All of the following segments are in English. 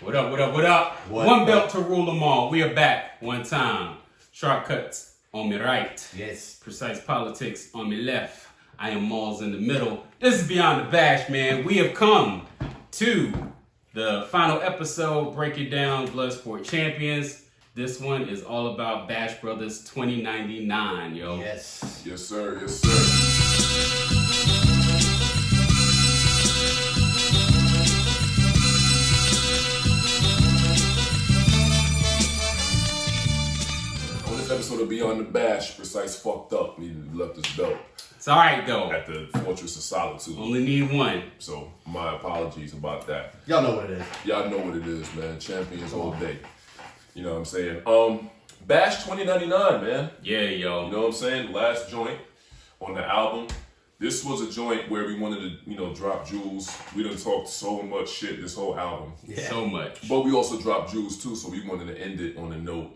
What up, what up, what up? What One up? belt to rule them all. We are back one time. Shortcuts on me right. Yes. Precise politics on me left. I am Malls in the middle. This is Beyond the Bash, man. We have come to the final episode, breaking down Bloodsport Champions. This one is all about Bash Brothers 2099, yo. Yes. Yes, sir. Yes, sir. On this episode of Beyond the Bash, Precise fucked up. He left his belt It's all right, though. at the Fortress of Solitude. Only need one. So my apologies about that. Y'all know what it is. Y'all know what it is, man. Champions all day. You know what I'm saying? Bash 2099, man. Yeah, yo. You know what I'm saying? Last joint on the album. This was a joint where we wanted to, drop jewels. We done talked so much shit this whole album. Yeah. So much. But we also dropped jewels too, so we wanted to end it on a note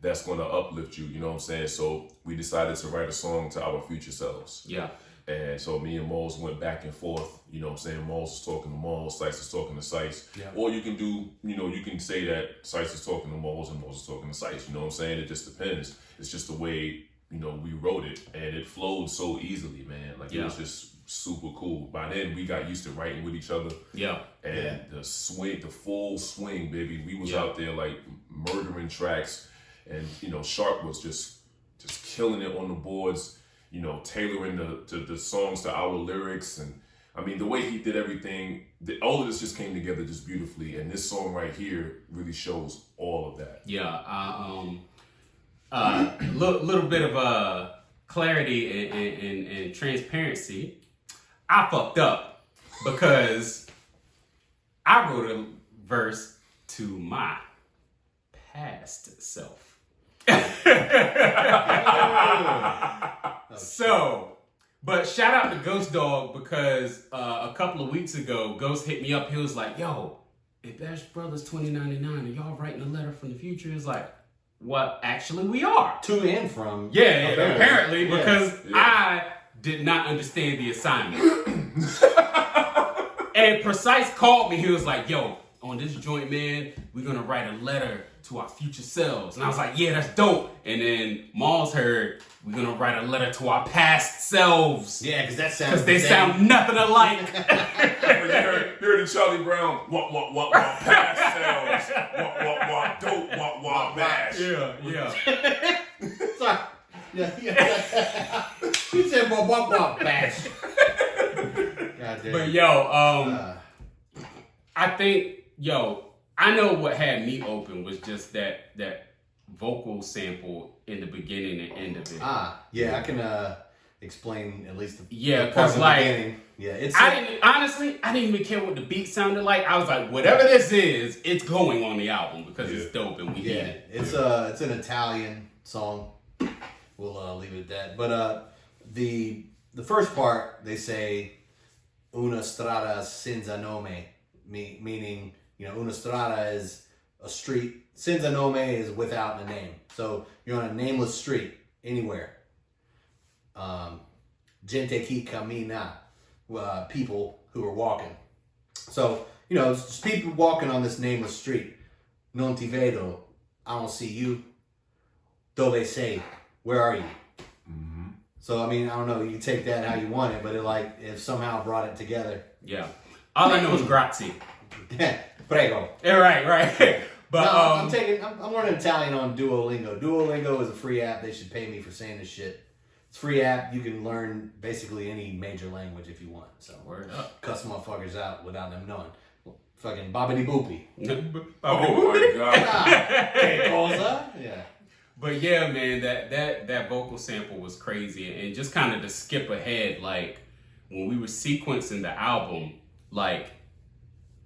that's going to uplift you, you know what I'm saying? So we decided to write a song to our future selves. Yeah. And so me and Moles went back and forth, you know what I'm saying? Moles is talking to Moles, Sice is talking to Sice. Yeah. Or you can do, you can say that Sice is talking to Moles and Moles is talking to Sice, you know what I'm saying? It just depends. It's just the way, we wrote it, and it flowed so easily, man. Like, it was just super cool. By then, we got used to writing with each other. Yeah. And the full swing, baby. We was Yeah. out there like murdering tracks, and Sharp was just killing it on the boards. Tailoring the songs to our lyrics, and I mean the way he did everything. All of this just came together just beautifully, and this song right here really shows all of that. Yeah. Little bit of clarity and transparency. I fucked up because I wrote a verse to my past self. So, but shout out to Ghost Dog because a couple of weeks ago, Ghost hit me up. He was like, yo, if Bash Brothers 2099 and y'all writing a letter from the future, it's like, well, actually we are. To and from. Yeah, apparently, Yeah. because I did not understand the assignment. And Precise called me. He was like, yo, on this joint, man, we're going to write a letter to our future selves. And I was like, yeah, that's dope. And then Malls heard, we're going to write a letter to our past selves. Yeah, because that sounds. Because they sound nothing alike. You heard the Charlie Brown, what, past selves, what, dope, what, bash. Yeah. Sorry. Yeah. He said, "What, bash." God damn. But yo, I think, I know what had me open was just that vocal sample in the beginning and end of it. Yeah, I can explain at least the Yeah, part of 'cause, like, beginning. Yeah, it's. I didn't even care what the beat sounded like. I was like, whatever this is, it's going on the album because it's dope and we need Yeah, it. it's an Italian song. We'll leave it at that. But the first part, they say una strada senza nome, meaning una strada is a street. Senza nome is without a name. So you're on a nameless street anywhere. Gente che cammina, people who are walking. So it's just people walking on this nameless street. Non ti vedo, I don't see you. Dove sei, where are you? Mm-hmm. So I mean, I don't know. You can take that how you want it, but it somehow brought it together. Yeah. All I know is grazie. Prego. Yeah, right. But I'm learning Italian on Duolingo. Duolingo is a free app. They should pay me for saying this shit. It's a free app. You can learn basically any major language if you want. So word up. cuss motherfuckers out without them knowing. Fucking bobbity boopy. Oh my God. Che cosa? Yeah. But yeah, man, that vocal sample was crazy. And just kind of to skip ahead, like when we were sequencing the album, like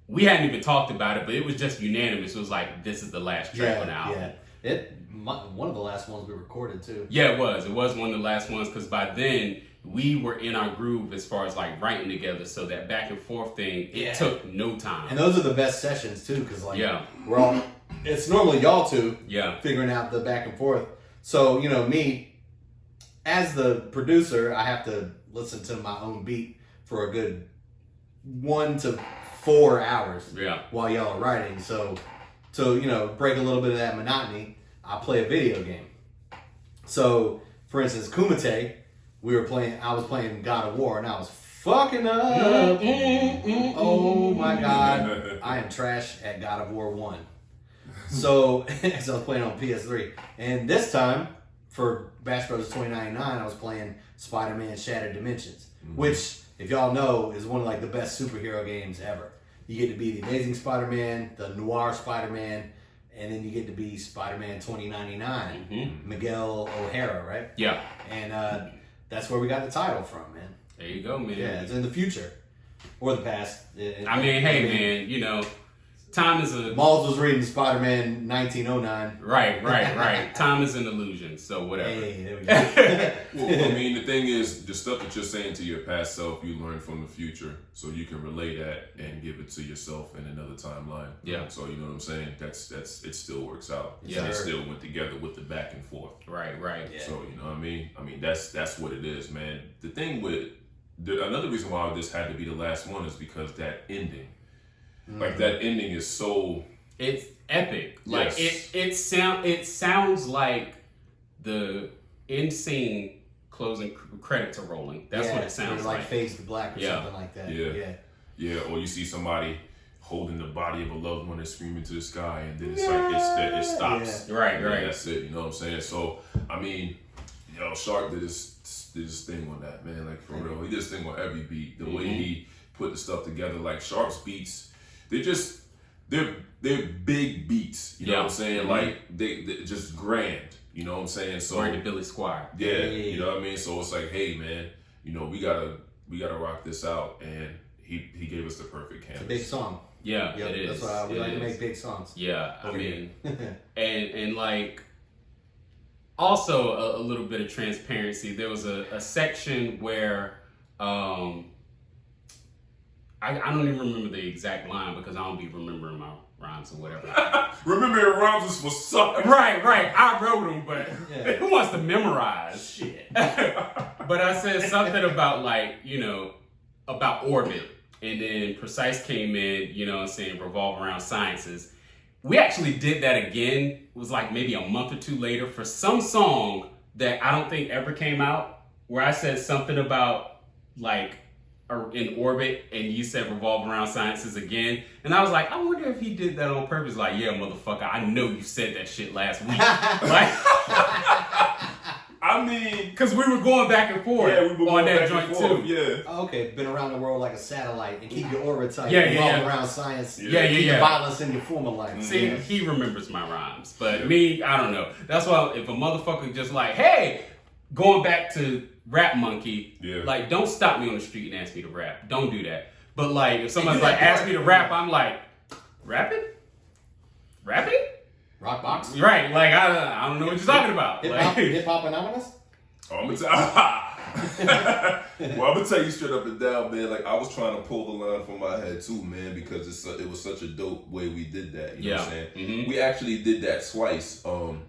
we hadn't even talked about it, but it was just unanimous. It was like, this is the last track on the album. Yeah. One of the last ones we recorded too. Yeah, it was. It was one of the last ones because by then we were in our groove as far as like writing together. So that back and forth thing, it took no time. And those are the best sessions too, because we're all. It's normally y'all two figuring out the back and forth. So me, as the producer, I have to listen to my own beat for a good 1 to 4 hours Yeah. while y'all are writing. So to, break a little bit of that monotony, I play a video game. So, for instance, Kumite, I was playing God of War, and I was fucking up. Oh my God. I am trash at God of War 1. So, as I was playing on PS3. And this time, for Bash Bros. 2099, I was playing Spider-Man Shattered Dimensions, which, if y'all know, is one of like the best superhero games ever. You get to be the Amazing Spider-Man, the Noir Spider-Man, and then you get to be Spider-Man 2099, Miguel O'Hara, right? Yeah. And that's where we got the title from, man. There you go, man. Yeah, it's in the future. Or the past. I mean, hey, man, time is a... Malls was reading Spider-Man 1909. Right. Time is an illusion, so whatever. Hey, there we go. Well, I mean, the thing is, the stuff that you're saying to your past self, you learn from the future, so you can relay that and give it to yourself in another timeline. Yeah. So you know what I'm saying? That's it. Still works out. Yeah. It still went together with the back and forth. Right. Yeah. So you know what I mean? I mean that's what it is, man. The thing with another reason why this had to be the last one is because that ending, like that ending is so. It's epic. Like Yes. it sounds like the end scene closing credits are rolling. That's what it sounds like. like. Fades to black or Yeah. something like that. Yeah. Yeah, or you see somebody holding the body of a loved one and screaming to the sky, and then it's like it stops. Right. That's it. You know what I'm saying? So I mean, Shark did his thing on that, man. Like for real, he did his thing on every beat. The way he put the stuff together, like Shark's beats, they're big beats. You know what I'm saying? Like they just grand. You know what I'm saying? So Word to Billy Squire. yeah, you know what I mean. So it's like, hey, man, we gotta rock this out, and he gave us the perfect canvas. It's a big song. Yeah, Yep, it is. That's why we It like to is. make big songs. Yeah, I Okay. mean, and like, also a little bit of transparency. There was a section where, I don't even remember the exact line because I don't be remembering my rhymes or whatever. Remember, your rhymes was for suckers. Right. I wrote them, but Yeah. who wants to memorize? Shit. But I said something about about orbit. And then Precise came in, revolve around sciences. We actually did that again. It was like maybe a month or two later for some song that I don't think ever came out, where I said something about like in orbit and you said revolve around sciences again. And I was like, I wonder if he did that on purpose. Like, yeah, motherfucker, I know you said that shit last week. I mean, Because we were going back and forth yeah, we were on going that back and joint forth, too. Yeah. Oh, okay, been around the world like a satellite and keep your orbit tight. Yeah, revolve yeah. around science. Yeah. Keep the violence in your former life. See, he remembers my rhymes, but me, I don't know. That's why if a motherfucker just like, hey, going back to Rap Monkey, Yeah. like, don't stop me on the street and ask me to rap. Don't do that. But like, if somebody's do that like, ask part. me to rap, I'm like, rapping? Rock box. Right? Like, I don't know what you're talking about. Like, Hip hop anonymous. Oh, I'm gonna well, I'm gonna tell you straight up and down, man. Like I was trying to pull the line from my head too, man, because it was such a dope way we did that. You know what I'm saying? We actually did that twice.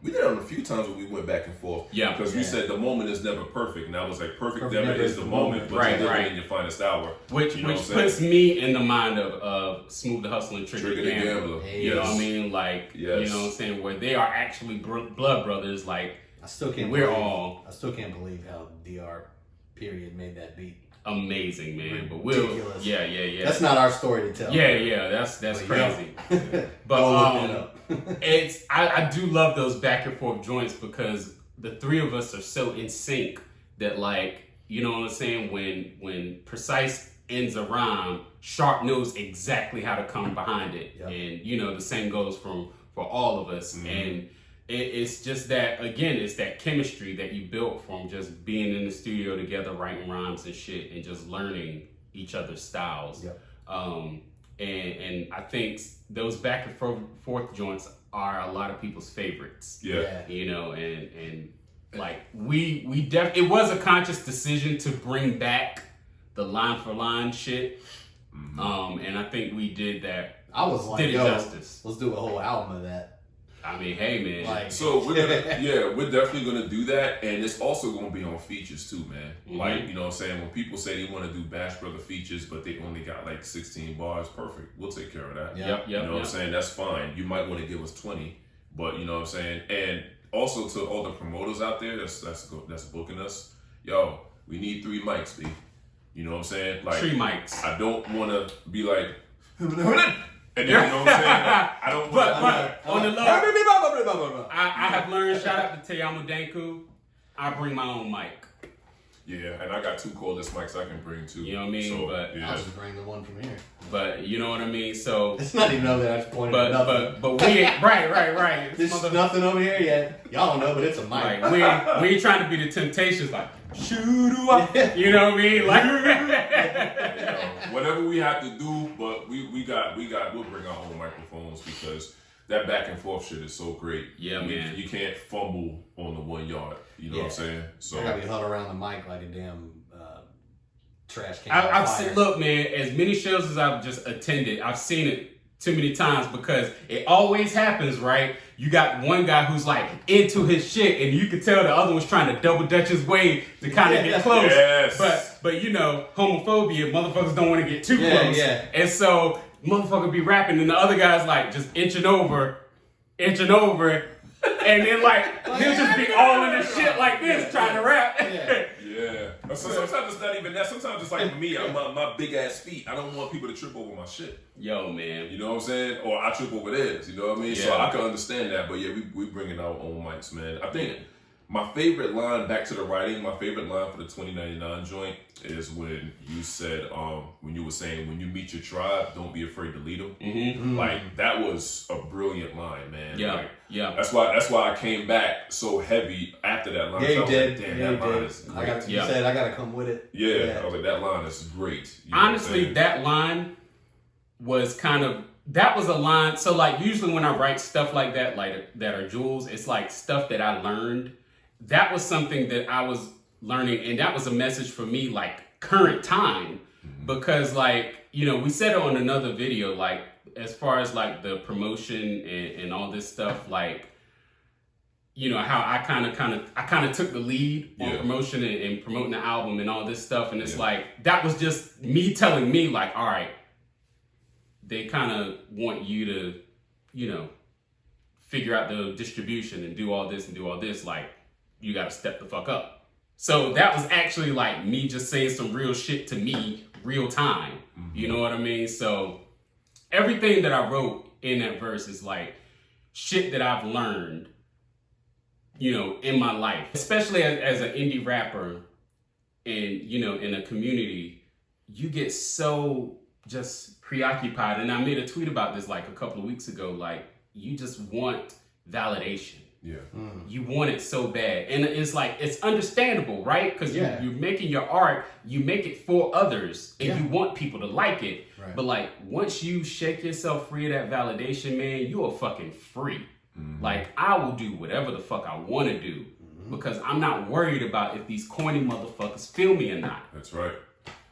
We did it a few times when we went back and forth. Yeah. Because you said the moment is never perfect, and I was like, perfect never is the moment, but Right, you're living right. in your finest hour. which You know what I'm puts saying? me in the mind of Smooth the Hustler and Trigger the Gambler. Gambler. Hey, You know what I Yes. mean? Like, Yes. you know what I'm saying? Where they are actually blood brothers. Like, I still can't. We're believe, all- I still can't believe how DR period made that beat. amazing, man. But we'll, Ridiculous. yeah. That's not our story to tell. Yeah, that's But crazy. Go But look that up. it's I do love those back and forth joints because the three of us are so in sync that, like, you know what I'm saying, when Precise ends a rhyme, Sharp knows exactly how to come behind it. Yep. And the same goes for all of us. And it's just that, again, it's that chemistry that you built from just being in the studio together, writing rhymes and shit, and just learning each other's styles. Yep. And I think those back and forth joints are a lot of people's favorites. Yeah. And like it was a conscious decision to bring back the line for line shit. And I think we did that. I was like, Did it yo, justice. let's do a whole album of that. I mean, hey man. Like, So we're gonna, we're definitely gonna do that, and it's also gonna be on features too, man. Like, you know what I'm saying, when people say they want to do Bash Brother features, but they only got like 16 bars, perfect. We'll take care of that. Yep. You know what I'm saying? That's fine. You might want to give us 20, but you know what I'm saying. And also to all the promoters out there that's booking us, yo, we need 3 mics, B. You know what I'm saying? Like 3 mics. I don't want to be like. And then, you know what I'm saying? I don't. But on the low, I have learned. Shout out to Teyamo Danku. I bring my own mic. Yeah, and I got 2 cordless mics I can bring too. You know what I mean? So, But I'll just bring the one from here. But you know what I mean. So It's not even over there. I just pointed at nothing. but we ain't right. There's nothing over here yet. Y'all don't know, but it's a mic. Like we ain't trying to be the Temptations. Like shoot up. You know what I mean? Like you know, whatever we have to do, but we'll bring our own microphones because that back and forth shit is so great. Yeah, man. You can't fumble on the 1 yard. You know what I'm saying? So I gotta be huddled around the mic like a damn trash can. I've seen. Look, man. As many shows as I've just attended, I've seen it too many times because it always happens, right? You got one guy who's like into his shit, and you can tell the other one's trying to double dutch his way to kind of get close. Yes. But you know, homophobia, motherfuckers don't want to get too close. Yeah. And so motherfucker be rapping, and the other guy's like just inching over, and then like he'll just be all in the shit like this trying to rap. Yeah. Sometimes it's not even that. Sometimes it's like me, I'm my big ass feet. I don't want people to trip over my shit. Yo, man. You know what I'm saying? Or I trip over theirs. You know what I mean? Yeah. So I can understand that. But yeah, we bringing our own mics, man. I think my favorite line, back to the writing, my favorite line for the 2099 joint is when you said, when you were saying, when you meet your tribe, don't be afraid to lead them. Mm-hmm. Like, that was a brilliant line, man. Yeah, like, yeah. That's why I came back so heavy after that line. Yeah, you did. Damn, Yeah, that line you is did. great. You said I gotta come with it. Yeah, I was like, that line is great. You know what I'm Honestly, saying? that line was that was a line. So like usually when I write stuff like that are jewels, it's like stuff that I learned. That was something that I was learning, and that was a message for me, like current time, because like, you know, we said it on another video, like as far as like the promotion and all this stuff, like, you know, how I kind of took the lead on promotion and promoting the album and all this stuff. And it's like, that was just me telling me like, all right, they kind of want you to, you know, figure out the distribution and do all this. Like, you got to step the fuck up. So that was actually like me just saying some real shit to me, real time. Mm-hmm. You know what I mean? So everything that I wrote in that verse is like shit that I've learned, you know, in my life, especially as an indie rapper and, you know, in a community, you get so just preoccupied. And I made a tweet about this like a couple of weeks ago. Like, you just want validation. Yeah. You want it so bad. And it's like, it's understandable, right? Because you're making your art, you make it for others, and you want people to like it. Right. But like, once you shake yourself free of that validation, man, you are fucking free. Mm-hmm. Like, I will do whatever the fuck I want to do because I'm not worried about if these corny motherfuckers feel me or not. That's right.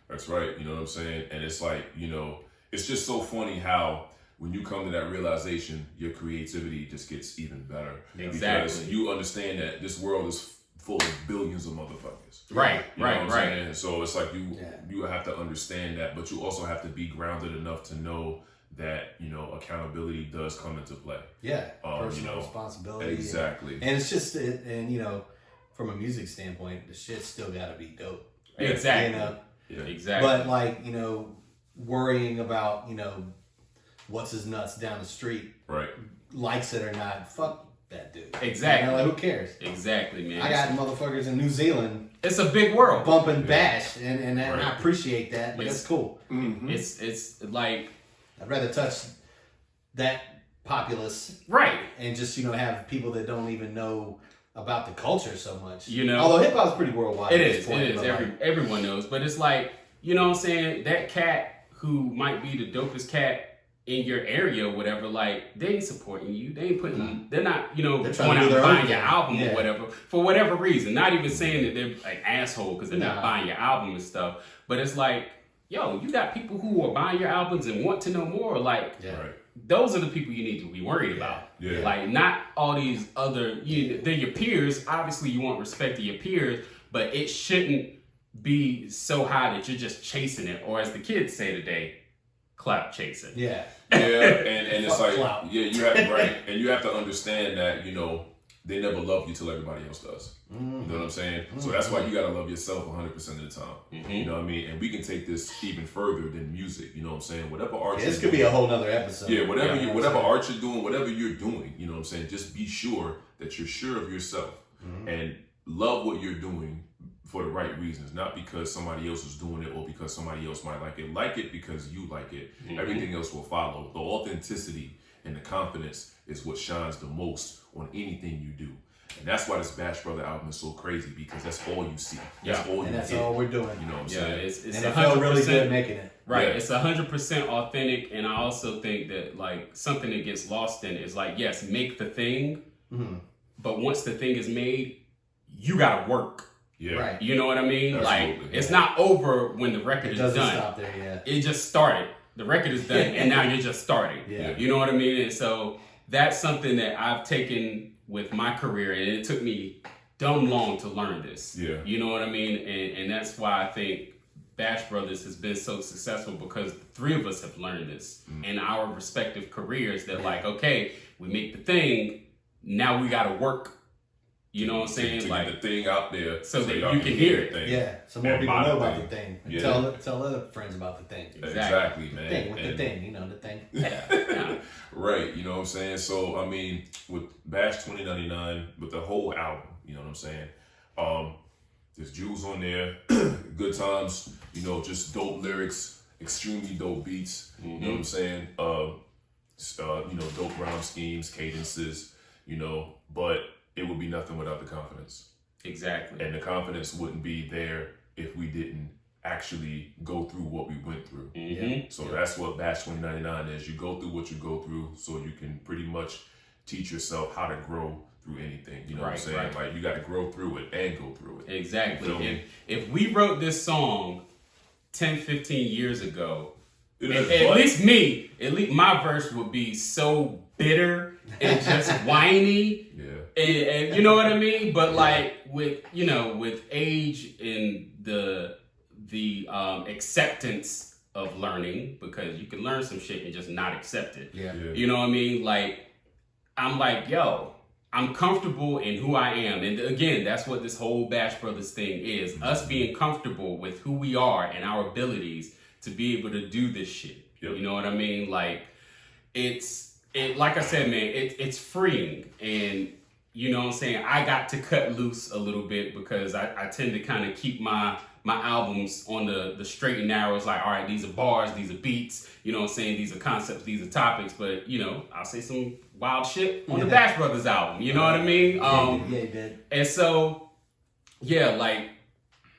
That's right. You know what I'm saying? And it's like, you know, it's just so funny how when you come to that realization, your creativity just gets even better. Exactly. Because you understand that this world is full of billions of motherfuckers. Right, you know right. Saying? So it's like you have to understand that, but you also have to be grounded enough to know that, you know, accountability does come into play. Yeah, personal responsibility. Exactly. And it's just, and you know, from a music standpoint, the shit still got to be dope. Exactly. You know? Yeah. Exactly. But like, you know, worrying about, you know, what's his nuts down the street, right? Likes it or not, fuck that dude. Exactly. You know, like, who cares? Exactly, man. I got motherfuckers in New Zealand. It's a big world. Bumping Bash, and I appreciate that, but that's cool. Mm-hmm. It's like, I'd rather touch that populace, right? And just, you know, have people that don't even know about the culture so much. You know, although hip hop's pretty worldwide. It is. Everyone knows, but it's like, you know what I'm saying? That cat who might be the dopest cat in your area or whatever, like, they ain't supporting you. They ain't putting, they're not, you know, going out and buying your album or whatever, for whatever reason. Not even saying that they're like asshole because they're not buying your album and stuff. But it's like, yo, you got people who are buying your albums and want to know more. Like, those are the people you need to be worried about. Yeah. Like, not all these other, they're your peers. Obviously, you want respect to your peers, but it shouldn't be so high that you're just chasing it, or as the kids say today, clout chasing. Yeah. Yeah, and it's Fuck like, clout. yeah, you have right, and you have to understand that they never love you till everybody else does. You know what I'm saying? So that's why you gotta love yourself 100% of the time. You know what I mean? And we can take this even further than music. You know what I'm saying? Whatever art. This could be a whole nother episode. Yeah, whatever You know what I'm whatever saying? art you're doing, whatever you're doing, you know what I'm saying? Just be sure that you're sure of yourself and love what you're doing for the right reasons, not because somebody else is doing it or because somebody else might like it. Like it because you like it. Everything else will follow. The authenticity and the confidence is what shines the most on anything you do. And that's why this Bash Brother album is so crazy, because that's all you see. That's all And you that's get. all we're doing. You know what I'm Yeah, saying? it's And it felt really good making it. Right, Yeah. it's 100% authentic, and I also think that like something that gets lost in it is like, yes, make the thing, but once the thing is made, you gotta work. Yeah. Right. You know what I mean? Absolutely. Like, it's not over when the record It is doesn't done. stop there, yeah. It just started. The record is done, and now you're just starting. Yeah. You know what I mean? And so that's something that I've taken with my career, and it took me dumb long to learn this. Yeah. You know what I mean? And that's why I think Bash Brothers has been so successful, because the three of us have learned this in our respective careers, that like, okay, we make the thing, now we gotta work. You know what I'm saying? To Like, get the thing out there so that y'all you can hear it. the thing. Yeah, so more And people modern know about thing. the thing. And Yeah. tell other friends about the thing. Exactly, man. Thing with the And- thing, the thing. yeah. Right, you know what I'm saying? So, I mean, with Bash 2099, with the whole album, you know what I'm saying? There's jewels on there, good times, just dope lyrics, extremely dope beats, you know what I'm saying? Dope rhyme schemes, cadences, but it would be nothing without the confidence. Exactly. And the confidence wouldn't be there if we didn't actually go through what we went through. So that's what Bash 2099 is. You go through what you go through so you can pretty much teach yourself how to grow through anything. You know what I'm saying? Right. Like, you got to grow through it and go through it. Exactly. You feel me? If we wrote this song 10, 15 years ago, It at is, but- least my verse would be so bitter and just whiny. Yeah. And you know what I mean? But like with age and the acceptance of learning, because you can learn some shit and just not accept it. Yeah. Yeah. You know what I mean? Like, I'm like, yo, I'm comfortable in who I am. And again, that's what this whole Bash Brothers thing is. Us being comfortable with who we are and our abilities to be able to do this shit. Yep. You know what I mean? Like, like I said, man, it's freeing. And you know what I'm saying? I got to cut loose a little bit, because I tend to kind of keep my albums on the straight and narrow. It's like, all right, these are bars, these are beats, you know what I'm saying? These are concepts, these are topics, but I'll say some wild shit on the Bash Brothers album, you know what I mean? Yeah, you did. And so, yeah, like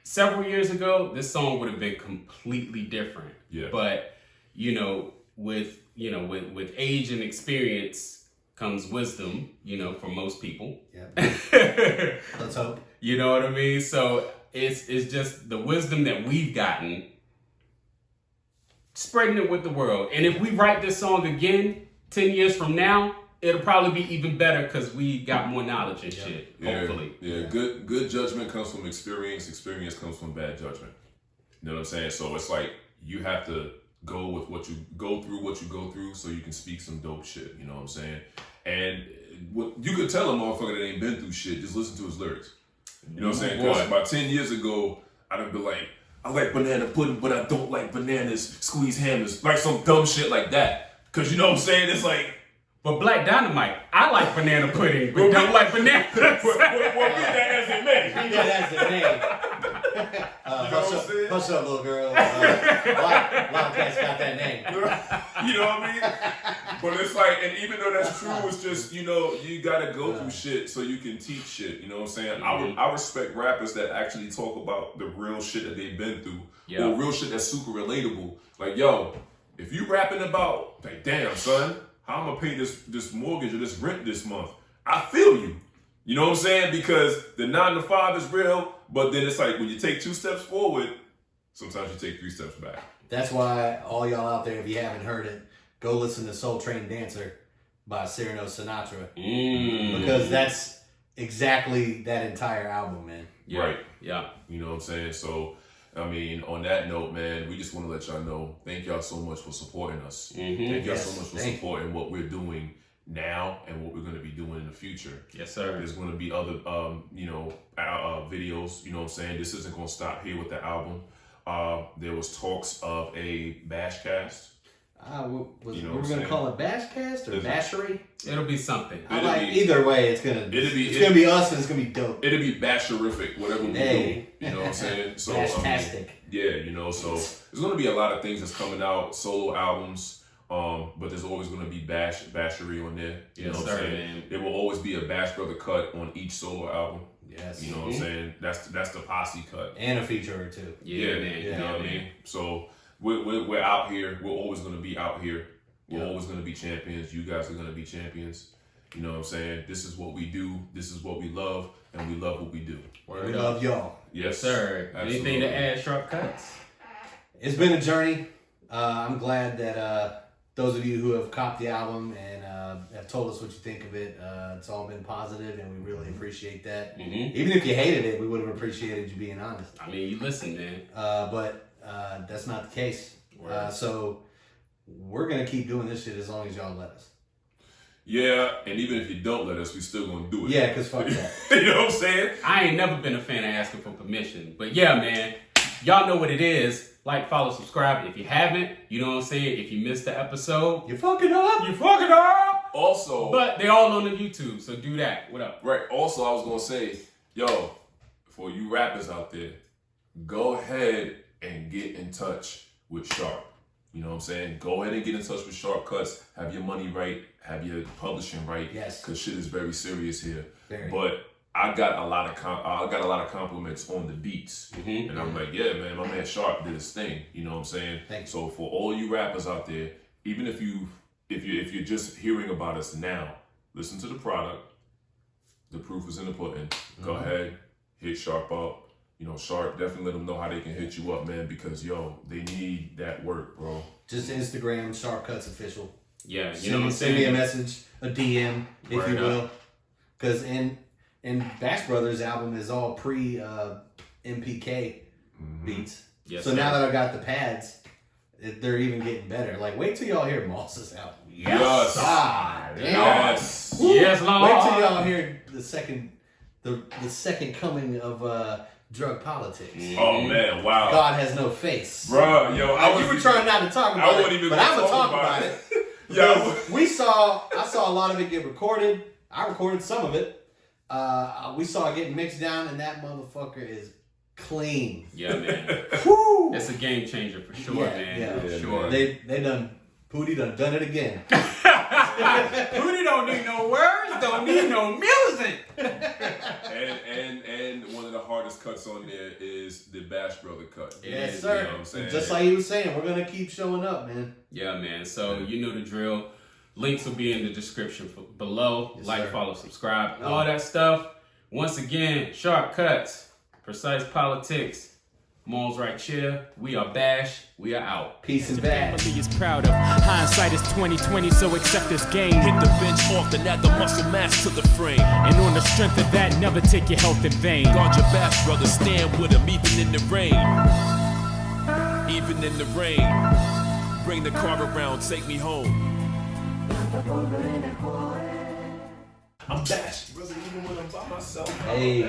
several years ago, this song would have been completely different. Yeah. But, with age and experience comes wisdom, for most people. Yeah. Let's hope. You know what I mean? So it's just the wisdom that we've gotten, spreading it with the world. And if we write this song again 10 years from now, it'll probably be even better, because we got more knowledge and shit, hopefully. Yeah. Good judgment comes from experience. Experience comes from bad judgment. You know what I'm saying? So it's like, you have to go with what you go through so you can speak some dope shit. You know what I'm saying? And you could tell a motherfucker that ain't been through shit, just listen to his lyrics. You know what I'm saying? Because about 10 years ago, I'd have been like, I like banana pudding, but I don't like bananas, squeeze hammers, like some dumb shit like that. Because you know what I'm saying? It's like, But Black Dynamite, I like banana pudding, but don't like bananas. well, be that as it may. Be that as it may. what I'm saying? Hush up, little girl. Wildcats got that name. You know what I mean? But it's like, and even though that's true, it's just, you gotta go through shit so you can teach shit. You know what I'm saying? I respect rappers that actually talk about the real shit that they've been through, or real shit that's super relatable. Like, yo, if you rapping about, like, damn, son, how I'm gonna pay this mortgage or this rent this month, I feel you. You know what I'm saying? Because the 9 to 5 is real, but then it's like, when you take 2 steps forward, sometimes you take 3 steps back. That's why all y'all out there, if you haven't heard it, go listen to Soul Train Dancer by Cyrano Sinatra. Mm. Because that's exactly that entire album, man. Yeah. Right. Yeah. You know what I'm saying? So, I mean, on that note, man, we just want to let y'all know, thank y'all so much for supporting us. Mm-hmm. Thank y'all Yes, so much for thank you. supporting what we're doing now and what we're going to be doing in the future. Yes, sir. There's going to be other, videos. You know what I'm saying? This isn't going to stop here with the album. There was talks of a Bashcast. We You know were what I'm gonna saying? call it Bashcast or Is it? Bashery. It'll be something. I It'll like be- either way. It's gonna be us and it's gonna be dope. It'll be basherific, whatever we Hey. do. You know what I'm saying? So I mean, Bashtastic. yeah, you know, so there's gonna be a lot of things that's coming out, solo albums, but there's always gonna be bashery on there. You Yes, know what sir, I'm saying? man. There will always be a Bash Brother cut on each solo album. Yes. You know what I'm saying? That's the posse cut. And a feature or two. Yeah, man. You Yeah, know what I mean? So we're out here. We're always gonna be out here. We're always gonna be champions. You guys are gonna be champions. You know what I'm saying? This is what we do. This is what we love, and we love what we do. Word We up. love y'all. Yes, sir. Anything to absolutely. add, Shortcuts? It's been a journey. I'm glad that those of you who have copped the album and have told us what you think of it, it's all been positive, and we really appreciate that. Mm-hmm. Even if you hated it, we would have appreciated you being honest. I mean, you listen, man. But that's not the case. Word. So we're gonna keep doing this shit as long as y'all let us. Yeah, and even if you don't let us, we still gonna do it. Yeah, cause fuck that. You know what I'm saying? I ain't never been a fan of asking for permission. But yeah, man, y'all know what it is. Like, follow, subscribe. If you haven't, you know what I'm saying? If you missed the episode, You fucking up. you fucking up. Also, But they all on the YouTube, so do that. What up? right. Also, I was gonna say, yo, for you rappers out there, go ahead and get in touch with Sharp. You know what I'm saying? Go ahead and get in touch with Sharp Cuts. Have your money right. Have your publishing right. Yes. Because shit is very serious here. Very. But I got a lot of compliments on the beats, Mm-hmm. and I'm like, yeah, man, my man Sharp did his thing. You know what I'm saying? Thanks. So for all you rappers out there, even if you're just hearing about us now, listen to the product. The proof is in the pudding. Go ahead, hit Sharp up. You know, Sharp, definitely let them know how they can hit you up, man, because yo, they need that work, bro. Just Instagram, Sharp Cuts Official. Yeah, you know what I'm Send me a saying? message, a DM, if Word you up. will. Because in Bash Brothers album is all pre MPK beats. Yes, so sir. now that I got the pads, they're even getting better. Like, wait till y'all hear Moss's album. Yes. Ah, damn. Yes. Yes, Lord. Wait till y'all hear the second coming of drug politics. Oh man, wow. God has no face. Bruh, yo, You were trying not to talk about wasn't it, even but gonna I'm gonna talk talk about about it. it. Yo. I saw a lot of it get recorded. I recorded some of it. We saw it get mixed down, and that motherfucker is clean. Yeah, man. Woo! It's a game changer for sure, Yeah, man. yeah. For Yeah, sure. They done done it again. Booty don't need no words, don't need no music. And one of the hardest cuts on there is the Bash Brother cut. Yes, is, sir. You know what I'm saying? Just like he was saying, we're gonna keep showing up, man. Yeah, man. So you know the drill. Links will be in the description below. Yes, like, sir. follow, subscribe, all that stuff. Once again, Sharp Cuts, Precise Politics, Malls Right Chair. We are Bash. We are out. Peace and bash. Family is proud of. Hindsight is 20/20, so accept this game. Hit the bench often, add the muscle mass to the frame. And on the strength of that, never take your health in vain. Guard your Bash brother, stand with him even in the rain. Even in the rain. Bring the car around, take me home. I'm Bash, brother, even when I'm by myself. Hey.